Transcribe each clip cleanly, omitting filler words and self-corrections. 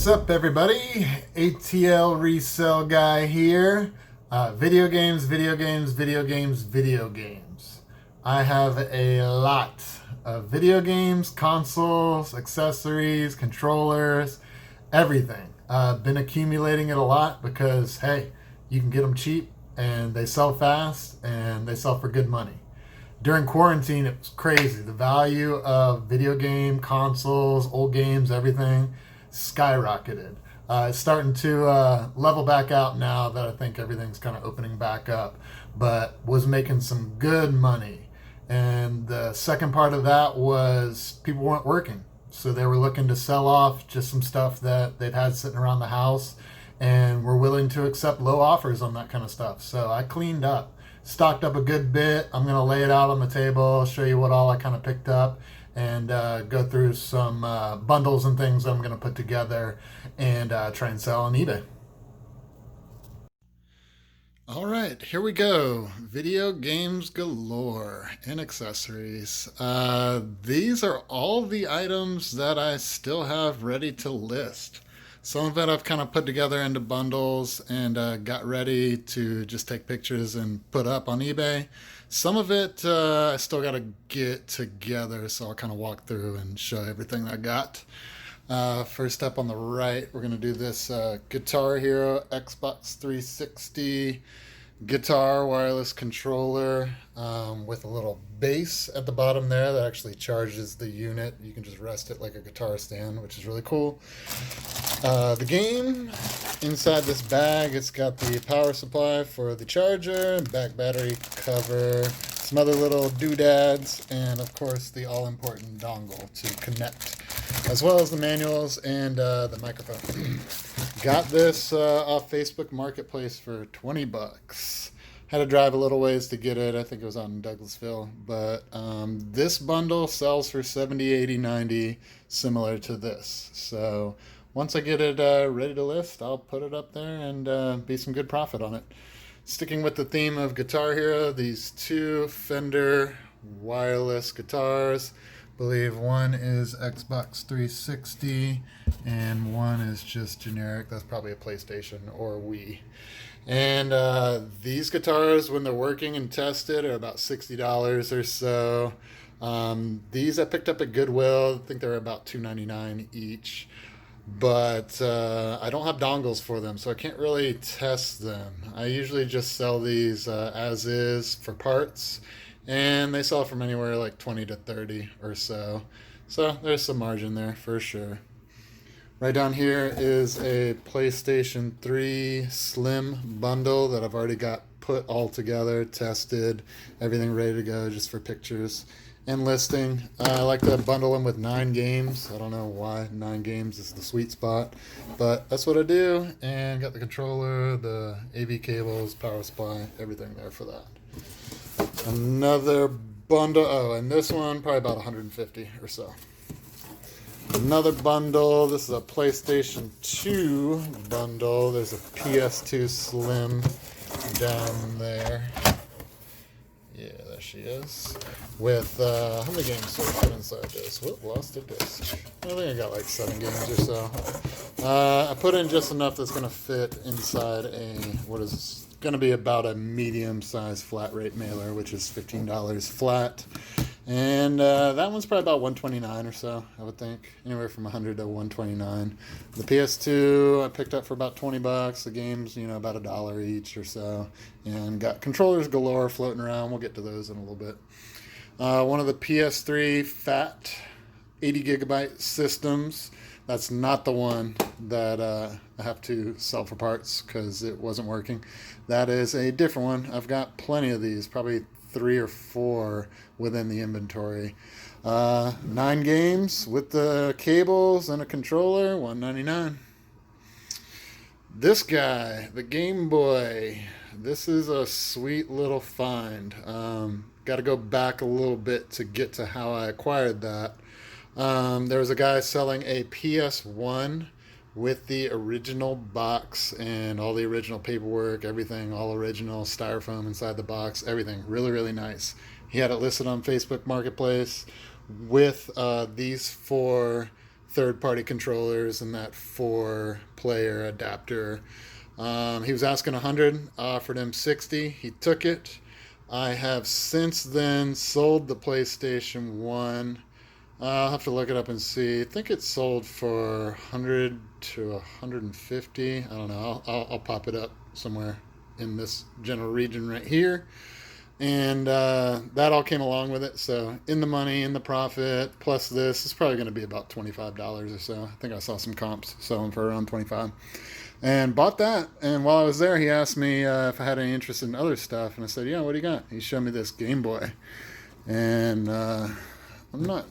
What's up, everybody? ATL Resell Guy here. Video games, video games, video games, video games. I have a lot of video games, consoles, accessories, controllers, everything. Been accumulating it a lot because, hey, you can get them cheap and they sell fast and they sell for good money. During quarantine, it was crazy. The value of video game, consoles, old games, everything skyrocketed. It's starting to level back out now that I think everything's kind of opening back up, but was making some good money. And the second part of that was people weren't working. So they were looking to sell off just some stuff that they'd had sitting around the house and were willing to accept low offers on that kind of stuff. So I cleaned up, stocked up a good bit. I'm going to lay it out on the table, show you what all I kind of picked up, and go through some bundles and things that I'm going to put together and try and sell on eBay. All right, here we go. Video games galore and accessories. These are all the items that I still have ready to list. Some of it I've kind of put together into bundles and got ready to just take pictures and put up on eBay. Some of it I still got to get together, so I'll kind of walk through and show everything I got. First up on the right, we're going to do this Guitar Hero Xbox 360 guitar wireless controller with a little base at the bottom there that actually charges the unit. You can just rest it like a guitar stand, which is really cool. The game inside this bag, it's got the power supply for the charger, back battery cover, some other little doodads, and of course the all-important dongle to connect, as well as the manuals and the microphone. Got this off Facebook Marketplace for 20 bucks. Had to drive a little ways to get it. I think it was out in Douglasville. But this bundle sells for 70, 80, 90, similar to this. So once I get it ready to list, I'll put it up there and be some good profit on it. Sticking with the theme of Guitar Hero, these two Fender wireless guitars. Believe one is Xbox 360 and one is just generic. That's probably a PlayStation or Wii. And these guitars, when they're working and tested, are about $60 or so. These I picked up at Goodwill. I think they're about $2.99 each. But I don't have dongles for them, so I can't really test them. I usually just sell these as is for parts. And they sell from anywhere like 20 to 30 or so. So there's some margin there for sure. Right down here is a PlayStation 3 Slim bundle that I've already got put all together, tested, everything ready to go just for pictures and listing. I like to bundle them with 9 games. I don't know why 9 games is the sweet spot, but that's what I do. And got the controller, the AV cables, power supply, everything there for that. Another bundle, and this one probably about 150 or so. Another bundle, this is a PlayStation 2 bundle. There's a PS2 Slim down there. Yeah, there she is. With, how many games do I put inside this? Whoop, lost a disc. I think I got like 7 games or so. I put in just enough that's going to fit inside what is going to be about a medium-sized flat rate mailer, which is $15 flat. And that one's probably about $129 or so, I would think. Anywhere from $100 to $129. The PS2 I picked up for about 20 bucks. The games, about $1 each or so. And got controllers galore floating around. We'll get to those in a little bit. One of the PS3 fat 80 gigabyte systems. That's not the one that I have to sell for parts because it wasn't working. That is a different one. I've got plenty of these, probably 3 or 4 within the inventory. 9 games with the cables and a controller, $199. This guy, the Game Boy. This is a sweet little find. Got to go back a little bit to get to how I acquired that. There was a guy selling a PS1 with the original box and all the original paperwork, everything, all original styrofoam inside the box, everything. Really, really nice. He had it listed on Facebook Marketplace with these 4 third-party controllers and that 4-player adapter. He was asking 100, offered him 60. He took it. I have since then sold the PlayStation 1. I'll have to look it up and see. I think it sold for 100 to 150. I don't know. I'll pop it up somewhere in this general region right here. And that all came along with it. So in the money, in the profit, plus this is probably going to be about $25 or so. I think I saw some comps selling for around 25. And bought that. And while I was there, he asked me if I had any interest in other stuff. And I said, yeah, what do you got? He showed me this Game Boy. And I'm not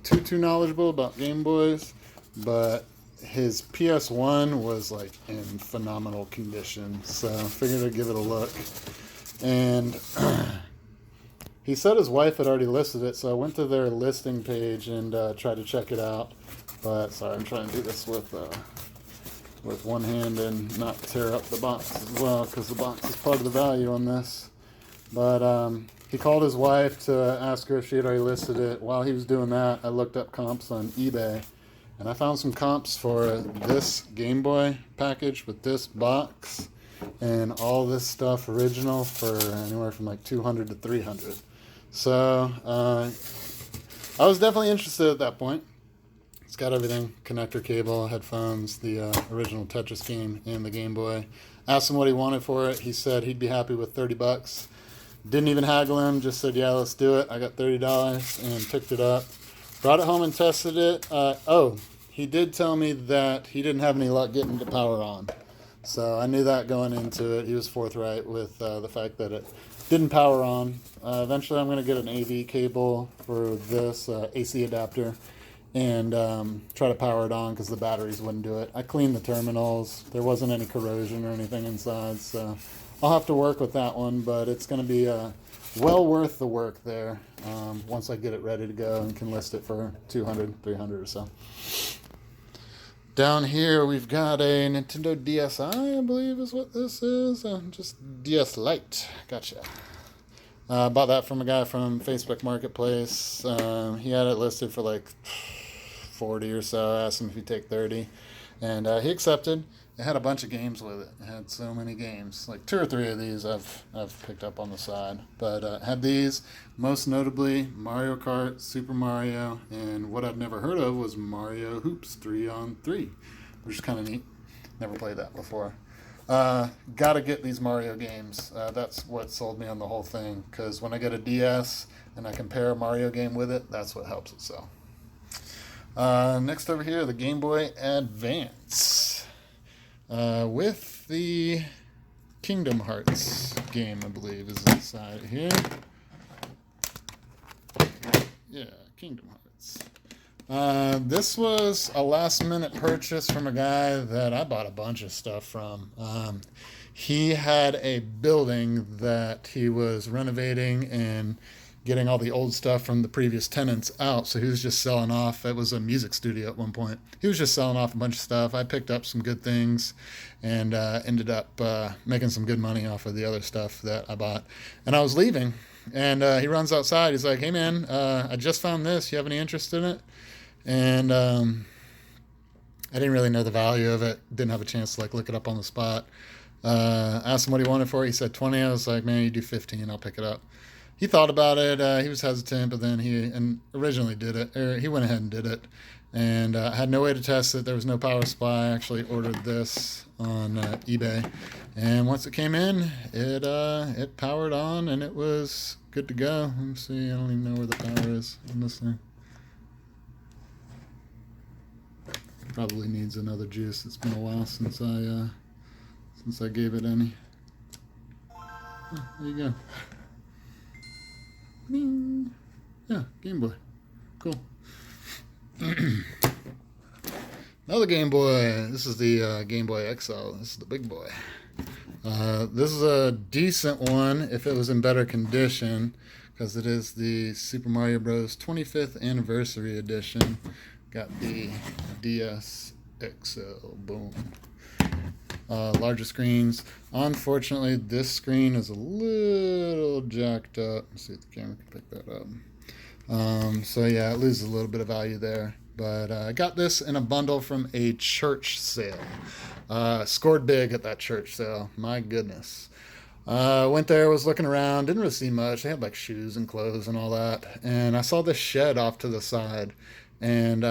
too knowledgeable about Game Boys, but his PS1 was like in phenomenal condition. So I figured I'd give it a look. And he said his wife had already listed it, so I went to their listing page and tried to check it out. But sorry, I'm trying to do this with one hand and not tear up the box as well, because the box is part of the value on this. But he called his wife to ask her if she had already listed it. While he was doing that, I looked up comps on eBay, and I found some comps for this Game Boy package with this box and all this stuff original for anywhere from like 200 to 300. So I was definitely interested at that point. It's got everything: connector cable, headphones, the original Tetris game, and the Game Boy. Asked him what he wanted for it. He said he'd be happy with $30. Didn't even haggle him, just said, yeah, let's do it. I got $30 and picked it up. Brought it home and tested it. He did tell me that he didn't have any luck getting the power on. So I knew that going into it. He was forthright with the fact that it didn't power on. Eventually I'm going to get an AV cable for this AC adapter and try to power it on because the batteries wouldn't do it. I cleaned the terminals. There wasn't any corrosion or anything inside, so I'll have to work with that one, but it's going to be well worth the work there once I get it ready to go and can list it for 200, 300 or so. Down here we've got a Nintendo DSi, I believe is what this is. Just DS Lite. Gotcha. Bought that from a guy from Facebook Marketplace. He had it listed for like 40 or so. I asked him if he'd take 30, and he accepted. It had a bunch of games with it. It had so many games. Like 2 or 3 of these I've picked up on the side. But it had these, most notably Mario Kart, Super Mario, and what I'd never heard of was Mario Hoops 3-on-3, which is kind of neat. Never played that before. Gotta get these Mario games. That's what sold me on the whole thing, because when I get a DS and I compare a Mario game with it, that's what helps it sell. Next over here, the Game Boy Advance. With the Kingdom Hearts game, I believe, is inside here. Yeah, Kingdom Hearts. This was a last-minute purchase from a guy that I bought a bunch of stuff from. He had a building that he was renovating and getting all the old stuff from the previous tenants out, so he was just selling off. It was a music studio at one point. He was just selling off a bunch of stuff. I picked up some good things and ended up making some good money off of the other stuff that I bought. And I was leaving, and he runs outside. He's like, hey man, I just found this. You have any interest in it? And I didn't really know the value of it. Didn't have a chance to like look it up on the spot. Asked him what he wanted for it. He said 20. I was like, man, you do 15, I'll pick it up. He thought about it. He was hesitant, but then he originally did it. He went ahead and did it, and had no way to test it. There was no power supply. I actually ordered this on eBay, and once it came in, it powered on, and it was good to go. Let me see. I don't even know where the power is on this thing. Probably needs another juice. It's been a while since I gave it any. Oh, there you go. Yeah, Game Boy. Cool. Another Game Boy. This is the Game Boy XL. This is the big boy. This is a decent one if it was in better condition, because it is the Super Mario Bros. 25th Anniversary Edition. Got the DS XL. Boom. Larger screens. Unfortunately, this screen is a little jacked up. Let's see if the camera can pick that up. So yeah, it loses a little bit of value there. But I got this in a bundle from a church sale. Scored big at that church sale. My goodness. Went there, was looking around, didn't really see much. They had like shoes and clothes and all that. And I saw this shed off to the side. And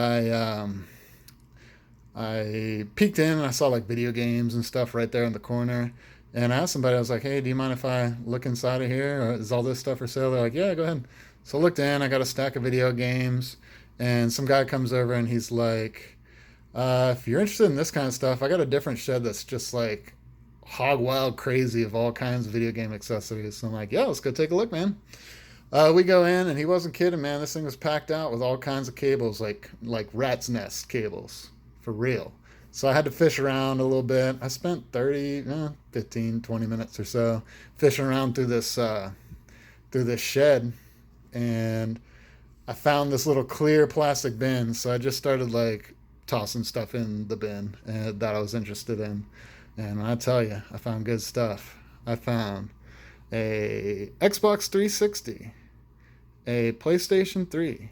I peeked in and I saw like video games and stuff right there in the corner. And I asked somebody, I was like, hey, do you mind if I look inside of here? Or is all this stuff for sale? They're like, yeah, go ahead. So I looked in, I got a stack of video games. And some guy comes over and he's like, if you're interested in this kind of stuff, I got a different shed that's just like hog wild crazy of all kinds of video game accessories. So I'm like, yeah, let's go take a look, man. We go in and he wasn't kidding, man. This thing was packed out with all kinds of cables, like rat's nest cables, for real. So I had to fish around a little bit. I spent 15, 20 minutes or so fishing around through this shed, and I found this little clear plastic bin. So I just started like tossing stuff in the bin that I was interested in. And when I tell you, I found good stuff. I found a Xbox 360, a PlayStation 3,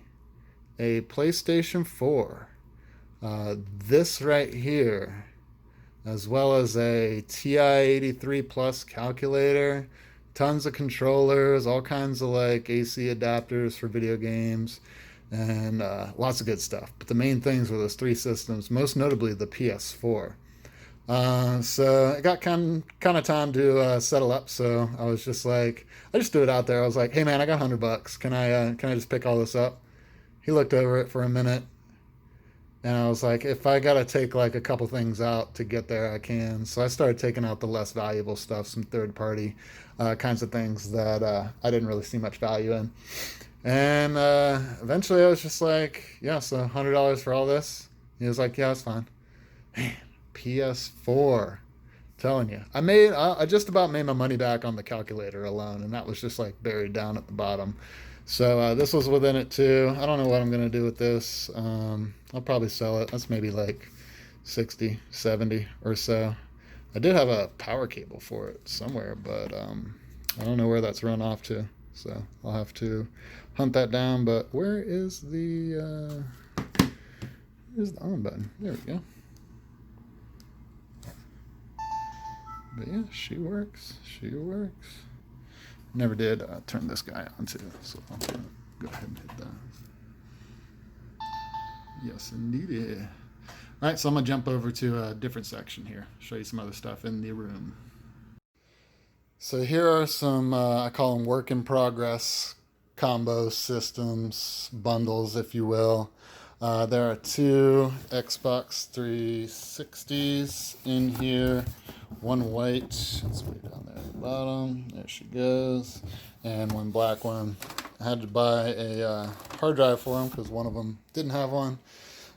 a PlayStation 4, this right here, as well as a TI-83 Plus calculator, tons of controllers, all kinds of like AC adapters for video games, and lots of good stuff. But the main things were those three systems, most notably the PS4. So it got kind of time to settle up. So I was just like, I just threw it out there. I was like, hey man, I got $100. Can I just pick all this up? He looked over it for a minute, and I was like, if I gotta take like a couple things out to get there, I can. So I started taking out the less valuable stuff, some third party kinds of things that I didn't really see much value in. And eventually I was just like, yeah, so $100 for all this. He was like, yeah, it's fine. Man, PS4. Telling you, I just about made my money back on the calculator alone, and that was just like buried down at the bottom. So this was within it too. I don't know what I'm gonna do with this. I'll probably sell it. That's maybe like 60, 70 or so. I did have a power cable for it somewhere, but I don't know where that's run off to. So I'll have to hunt that down. But where's the on button? There we go. But yeah, she works. She works. Never did turn this guy on too, so I'm gonna go ahead and hit that. Yes, indeed. All right, so I'm gonna jump over to a different section here. Show you some other stuff in the room. So here are some I call them work in progress combo systems, bundles, if you will. There are two Xbox 360s in here. One white, it's way down there at the bottom. There she goes. And one black one. I had to buy a hard drive for them because one of them didn't have one.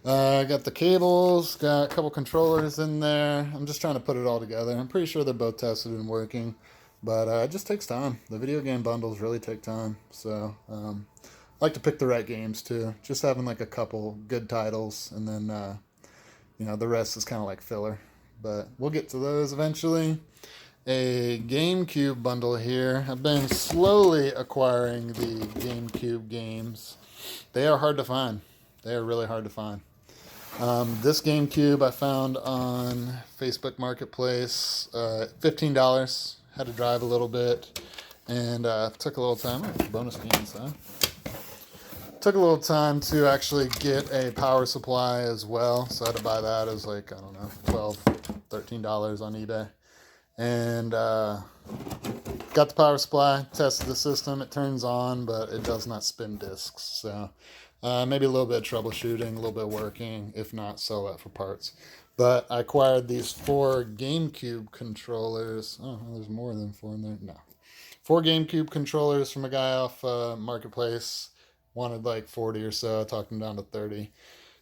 I got the cables, got a couple controllers in there. I'm just trying to put it all together. I'm pretty sure they're both tested and working, but it just takes time. The video game bundles really take time. So I like to pick the right games too. Just having like a couple good titles, and then the rest is kind of like filler. But we'll get to those eventually. A GameCube bundle here. I've been slowly acquiring the GameCube games. They are hard to find. They are really hard to find. This GameCube I found on Facebook Marketplace, $15. Had to drive a little bit, and took a little time. Bonus games, huh? Took a little time to actually get a power supply as well, so I had to buy that. It was like, I don't know, $12, $13 on eBay. And got the power supply, tested the system. It turns on, but it does not spin discs. So maybe a little bit of troubleshooting, a little bit of working. If not, sell that for parts. But I acquired these 4 GameCube controllers. Oh, there's more than 4 in there. No. 4 GameCube controllers from a guy off Marketplace. Wanted like 40 or so. I talked him down to 30.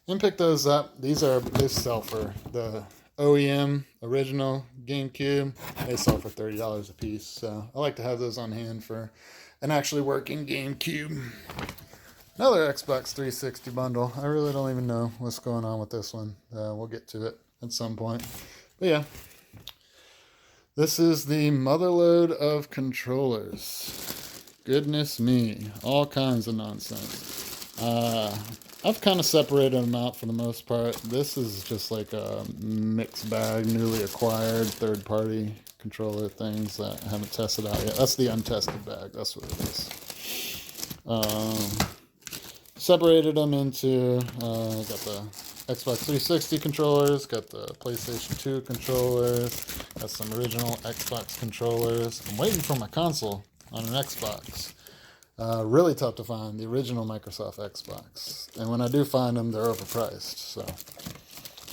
And picked those up. They sell for the OEM original GameCube. They sell for $30 a piece. So I like to have those on hand for an actually working GameCube. Another Xbox 360 bundle. I really don't even know what's going on with this one. We'll get to it at some point. But yeah. This is the motherload of controllers. Goodness me. All kinds of nonsense. I've kind of separated them out for the most part. This is just like a mixed bag, newly acquired third-party controller things that I haven't tested out yet. That's the untested bag. That's what it is. Separated them into, got the Xbox 360 controllers, got the PlayStation 2 controllers, got some original Xbox controllers. I'm waiting for my console on an Xbox. Really tough to find the original Microsoft Xbox. And when I do find them, they're overpriced. So,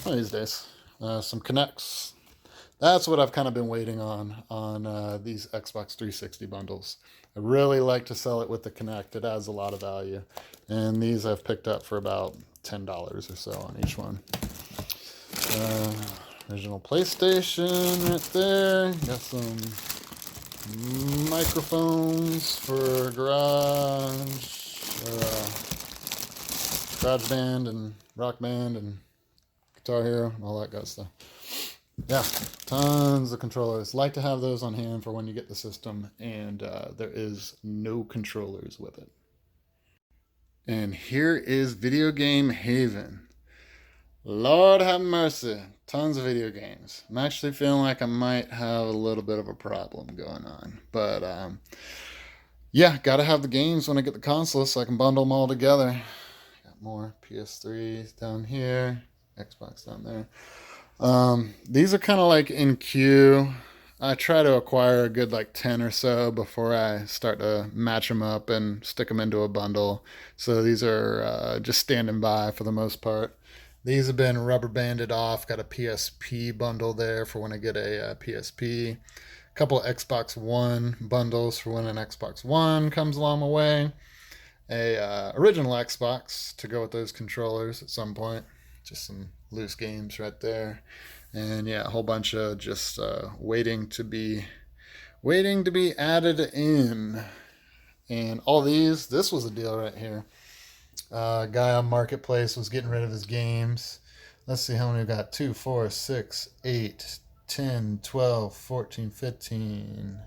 one of these days. Some Kinects. That's what I've kind of been waiting on these Xbox 360 bundles. I really like to sell it with the Kinect. It adds a lot of value. And these I've picked up for about $10 or so on each one. Original PlayStation right there. Got some microphones for garage band and rock band and Guitar Hero and all that good stuff. Yeah, tons of controllers. Like to have those on hand for when you get the system, and there is no controllers with it. And here is Video Game Haven. Lord have mercy, tons of video games. I'm actually feeling like I might have a little bit of a problem going on. But yeah, gotta have the games when I get the console so I can bundle them all together. Got more PS3s down here, Xbox down there. These are kind of like in queue. I try to acquire a good like 10 or so before I start to match them up and stick them into a bundle. So these are just standing by for the most part. These have been rubber banded off. Got a PSP bundle there for when I get a PSP. A couple Xbox One bundles for when an Xbox One comes along the way. A original Xbox to go with those controllers at some point. Just some loose games right there. And yeah, a whole bunch of just waiting to be added in. And all these, this was a deal right here. Guy on Marketplace was getting rid of his games. Let's see how many we got. 2, 4, 6, 8, 10, 12, 14, 15,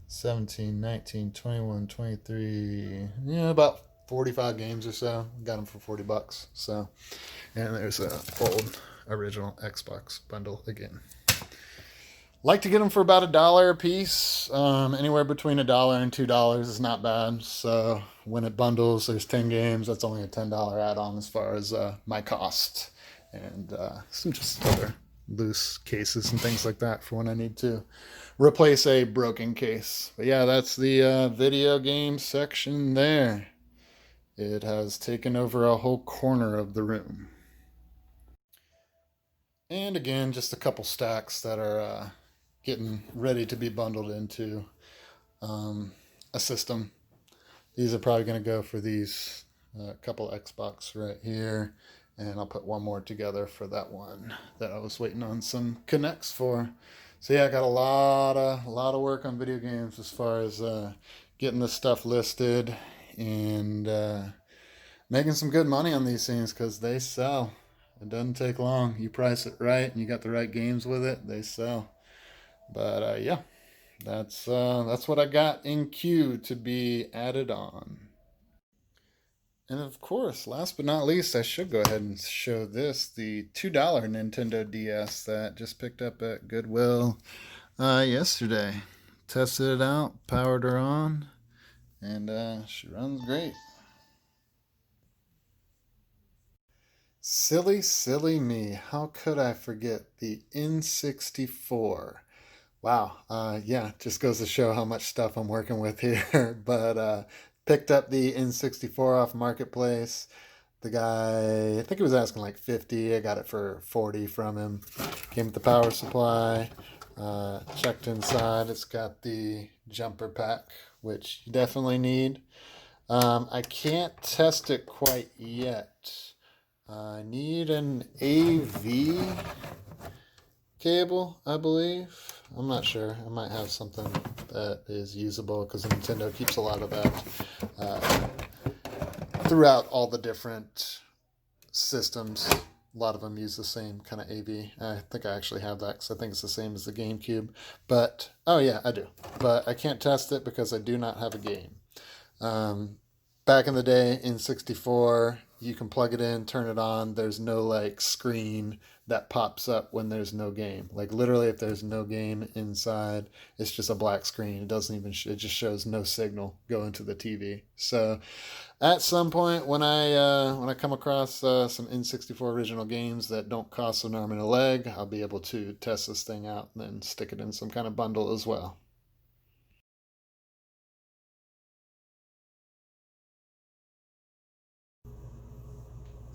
17, 19, 21, 23. Yeah, about 45 games or so. Got them for $40. So, and there's a old original Xbox bundle again. Like to get them for about $1 a piece. Anywhere between $1 and $2 is not bad. So when it bundles, there's 10 games. That's only a $10 add-on as far as my cost. And some just other loose cases and things like that for when I need to replace a broken case. But yeah, that's the video game section there. It has taken over a whole corner of the room. And again, just a couple stacks that are getting ready to be bundled into a system. These are probably going to go for these couple Xbox right here. And I'll put one more together for that one that I was waiting on some Kinects for. So yeah, I got a lot of work on video games as far as getting this stuff listed and making some good money on these things because they sell. It doesn't take long. You price it right and you got the right games with it, they sell. But yeah, that's what I got in queue to be added on. And of course, last but not least, I should go ahead and show this, the $2 Nintendo DS that just picked up at Goodwill yesterday. Tested it out, powered her on, and she runs great. Silly, silly me. How could I forget the N64? Wow. Yeah, just goes to show how much stuff I'm working with here. But picked up the N64 off Marketplace. The guy, I think he was asking like 50. I got it for 40 from him. Came with the power supply. Checked inside. It's got the jumper pack, which you definitely need. I can't test it quite yet. I need an AV cable, I believe. I'm not sure. I might have something that is usable because Nintendo keeps a lot of that throughout all the different systems. A lot of them use the same kind of AV. I think I actually have that because I think it's the same as the GameCube. But, oh yeah, I do. But I can't test it because I do not have a game. back in the day in 64, you can plug it in, turn it on. There's no like screen that pops up when there's no game. Like literally, if there's no game inside, it's just a black screen. It doesn't even. It just shows no signal going to the TV. So, at some point when I come across some N64 original games that don't cost an arm and a leg, I'll be able to test this thing out and then stick it in some kind of bundle as well.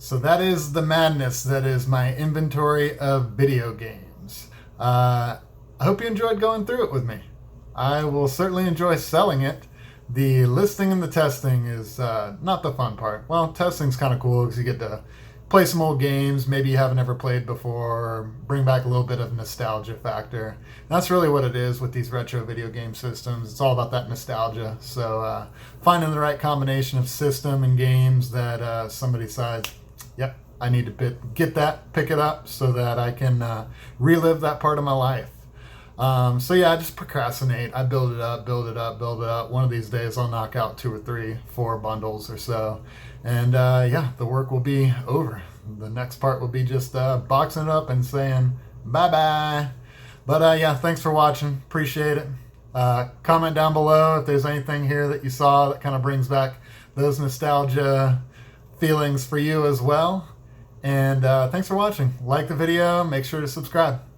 So that is the madness that is my inventory of video games. I hope you enjoyed going through it with me. I will certainly enjoy selling it. The listing and the testing is not the fun part. Well, testing's kind of cool because you get to play some old games maybe you haven't ever played before, bring back a little bit of nostalgia factor. And that's really what it is with these retro video game systems. It's all about that nostalgia. So finding the right combination of system and games that somebody decides, yep, I need to get that, pick it up so that I can relive that part of my life. So yeah, I just procrastinate. I build it up, build it up, build it up. One of these days I'll knock out 2 or 3, 4 bundles or so. And yeah, the work will be over. The next part will be just boxing it up and saying bye-bye. But yeah, thanks for watching. Appreciate it. Comment down below if there's anything here that you saw that kind of brings back those nostalgia feelings for you as well. And thanks for watching. Like the video. Make sure to subscribe.